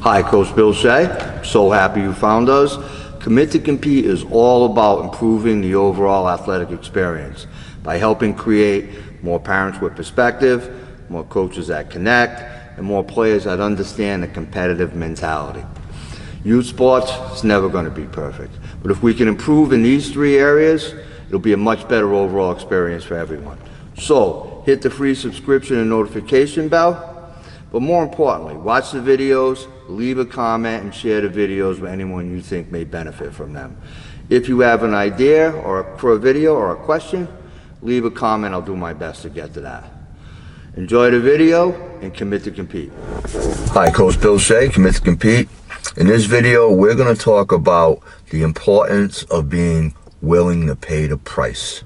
Hi, Coach Shea. So happy you found us. Commit to Compete is all about improving the overall athletic experience by helping create more parents with perspective, more coaches that connect, and more players that understand the competitive mentality. Youth sports is never going to be perfect, but if we can improve in these three areas, it'll be a much better overall experience for everyone. So hit the free subscription and notification bell. But more importantly, watch the videos, leave a comment, and share the videos with anyone you think may benefit from them. If you have an idea for a video or a question, leave a comment. I'll do my best to get to that. Enjoy the video and commit to compete. Hi, Coach Shea, Commit to Compete. In this video, we're going to talk about the importance of being willing to pay the price.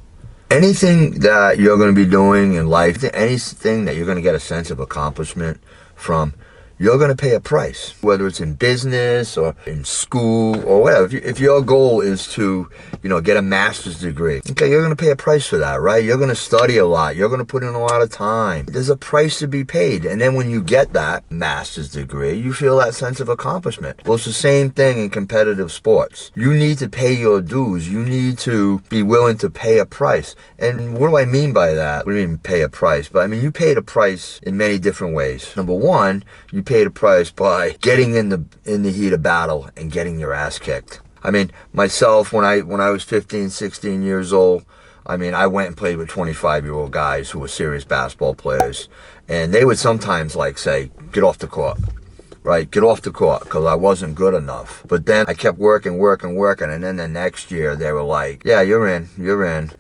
Anything that you're going to be doing in life, anything that you're going to get a sense of accomplishment from, you're going to pay a price, whether it's in business or in school or whatever. If your goal is to, get a master's degree, okay, you're going to pay a price for that, right? You're going to study a lot. You're going to put in a lot of time. There's a price to be paid. And then when you get that master's degree, you feel that sense of accomplishment. Well, it's the same thing in competitive sports. You need to pay your dues. You need to be willing to pay a price. And what do I mean by that? What do you mean pay a price? But I mean, you pay the price in many different ways. Number one, you pay the price by getting in the heat of battle and getting your ass kicked. I mean, myself, when I was 15, 16 years old, I went and played with 25-year-old guys who were serious basketball players. And they would sometimes say, get off the court, right? Get off the court, because I wasn't good enough. But then I kept working. And then the next year they were like, yeah, you're in.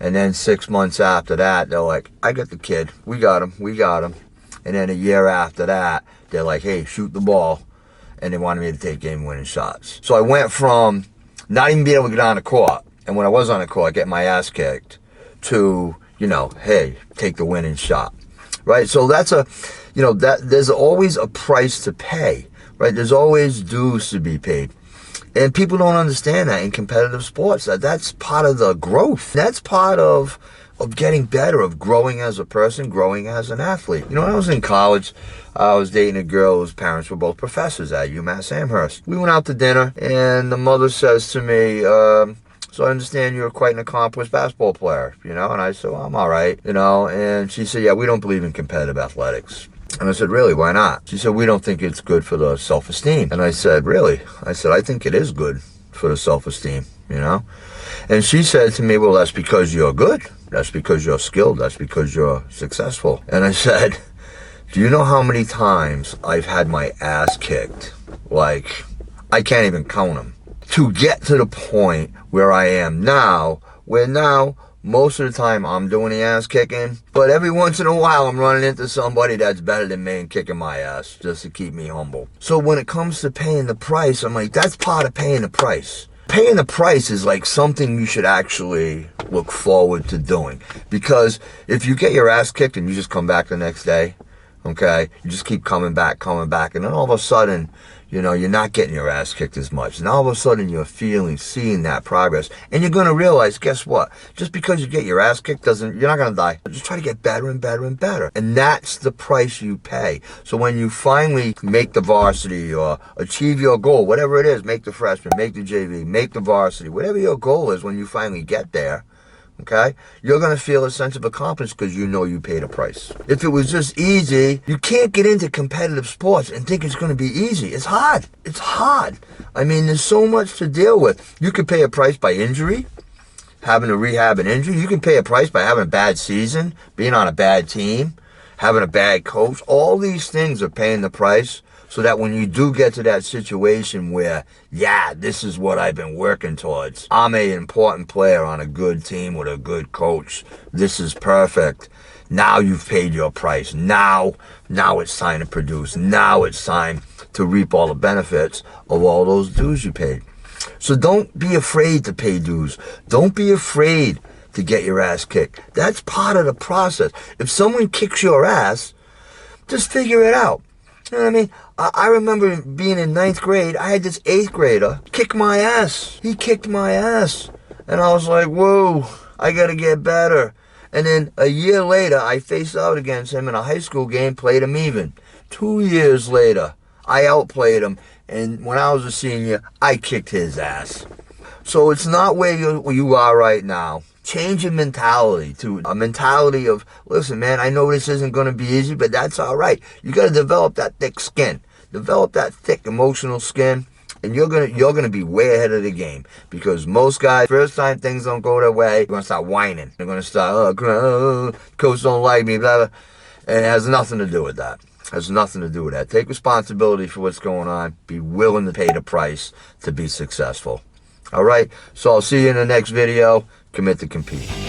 And then 6 months after that, they're like, I got the kid. We got him. And then a year after that, they're like, hey, shoot the ball. And they wanted me to take game-winning shots. So I went from not even being able to get on the court, and when I was on the court, getting my ass kicked, to, hey, take the winning shot, right? So that's there's always a price to pay, right? There's always dues to be paid. And people don't understand that in competitive sports. That's part of the growth. That's part of getting better, of growing as a person, growing as an athlete. When I was in college, I was dating a girl whose parents were both professors at UMass Amherst. We went out to dinner, and the mother says to me, so I understand you're quite an accomplished basketball player, and I said, well, I'm all right, and she said, yeah, we don't believe in competitive athletics. And I said, really, why not? She said, we don't think it's good for the self-esteem. And I said, really? I said, I think it is good for the self-esteem, And she said to me, well, that's because you're good. That's because you're skilled. That's because you're successful. And I said, do you know how many times I've had my ass kicked? Like, I can't even count them. To get to the point where I am now, where now, most of the time I'm doing the ass kicking, but every once in a while I'm running into somebody that's better than me and kicking my ass just to keep me humble. So when it comes to paying the price, I'm like, that's part of paying the price. Paying the price is like something you should actually look forward to doing. Because if you get your ass kicked and you just come back the next day, okay, you just keep coming back, and then all of a sudden, you're not getting your ass kicked as much. And all of a sudden you're seeing that progress. And you're going to realize, guess what? Just because you get your ass kicked you're not going to die. Just try to get better and better and better. And that's the price you pay. So when you finally make the varsity or achieve your goal, whatever it is, make the freshman, make the JV, make the varsity, whatever your goal is, when you finally get there, okay, you're going to feel a sense of accomplishment because you paid a price. If it was just easy, you can't get into competitive sports and think it's going to be easy. It's hard. There's so much to deal with. You could pay a price by injury, having to rehab an injury. You can pay a price by having a bad season, being on a bad team, having a bad coach. All these things are paying the price, so that when you do get to that situation where, yeah, this is what I've been working towards. I'm an important player on a good team with a good coach. This is perfect. Now you've paid your price. Now it's time to produce. Now it's time to reap all the benefits of all those dues you paid. So don't be afraid to pay dues. Don't be afraid to get your ass kicked. That's part of the process. If someone kicks your ass, just figure it out. You know what I mean? I remember being in 9th grade, I had this 8th grader kick my ass. He kicked my ass. And I was like, whoa, I got to get better. And then a year later, I faced out against him in a high school game, played him even. 2 years later, I outplayed him, and when I was a senior, I kicked his ass. So it's not where you are right now. Change your mentality to a mentality of, listen, man, I know this isn't going to be easy, but that's all right. You got to develop that thick skin. Develop that thick emotional skin, and you're gonna be way ahead of the game. Because most guys, first time things don't go their way, they're gonna start whining. They're gonna start, coach don't like me, blah, blah. And it has nothing to do with that. It has nothing to do with that. Take responsibility for what's going on. Be willing to pay the price to be successful. All right, so I'll see you in the next video. Commit to compete.